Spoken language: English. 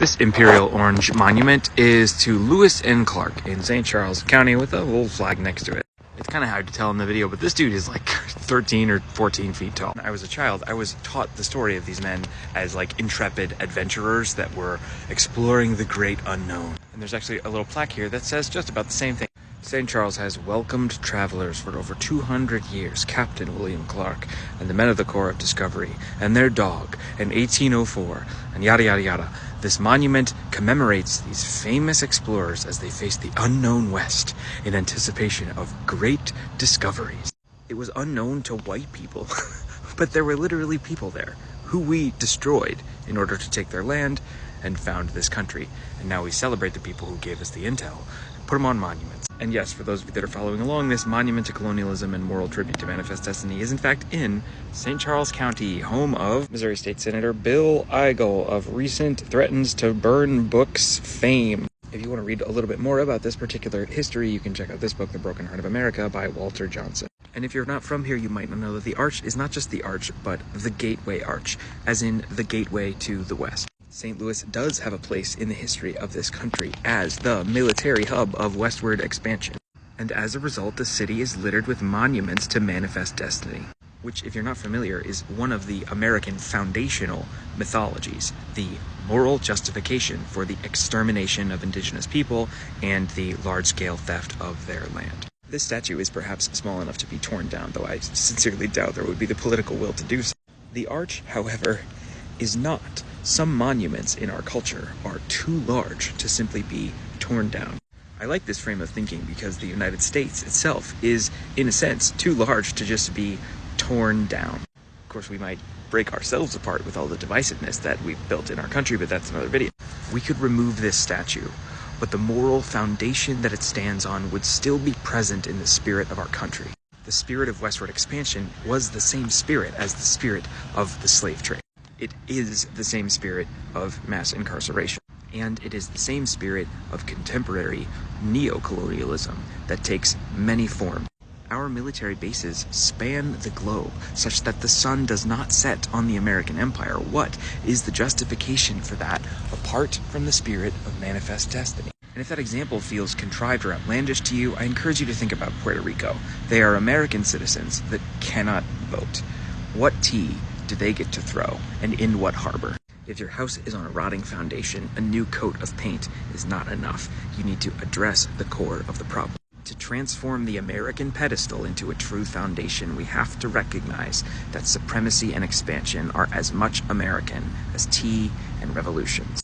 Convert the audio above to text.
This Imperial Orange monument is to Lewis N. Clark in St. Charles County with a little flag next to it. It's kind of hard to tell in the video, but this dude is like 13 or 14 feet tall. When I was a child, I was taught the story of these men as like intrepid adventurers that were exploring the great unknown. And there's actually a little plaque here that says just about the same thing. St. Charles has welcomed travelers for over 200 years, Captain William Clark and the men of the Corps of Discovery and their dog in 1804 and yada yada yada. This monument commemorates these famous explorers as they faced the unknown West in anticipation of great discoveries. It was unknown to white people, but there were literally people there who we destroyed in order to take their land and found this country. And now we celebrate the people who gave us the intel and put them on monuments. And yes, for those of you that are following along, this monument to colonialism and moral tribute to Manifest Destiny is in fact in St. Charles County, home of Missouri State Senator Bill Eigel of recent threatens to burn books fame. If you want to read a little bit more about this particular history, you can check out this book, The Broken Heart of America by Walter Johnson. And if you're not from here, you might not know that the arch is not just the arch, but the Gateway Arch, as in the gateway to the West. St. Louis does have a place in the history of this country as the military hub of westward expansion. And as a result, the city is littered with monuments to Manifest Destiny, which, if you're not familiar, is one of the American foundational mythologies, the moral justification for the extermination of indigenous people and the large-scale theft of their land. This statue is perhaps small enough to be torn down, though I sincerely doubt there would be the political will to do so. The arch, however, is not. Some monuments in our culture are too large to simply be torn down. I like this frame of thinking because the United States itself is, in a sense, too large to just be torn down. Of course, we might break ourselves apart with all the divisiveness that we've built in our country, but that's another video. We could remove this statue, but the moral foundation that it stands on would still be present in the spirit of our country. The spirit of westward expansion was the same spirit as the spirit of the slave trade. It is the same spirit of mass incarceration. And it is the same spirit of contemporary neocolonialism that takes many forms. Our military bases span the globe such that the sun does not set on the American empire. What is the justification for that apart from the spirit of Manifest Destiny? And if that example feels contrived or outlandish to you, I encourage you to think about Puerto Rico. They are American citizens that cannot vote. What tea do they get to throw, and in what harbor? If your house is on a rotting foundation, a new coat of paint is not enough. You need to address the core of the problem. To transform the American pedestal into a true foundation, we have to recognize that supremacy and expansion are as much American as tea and revolutions.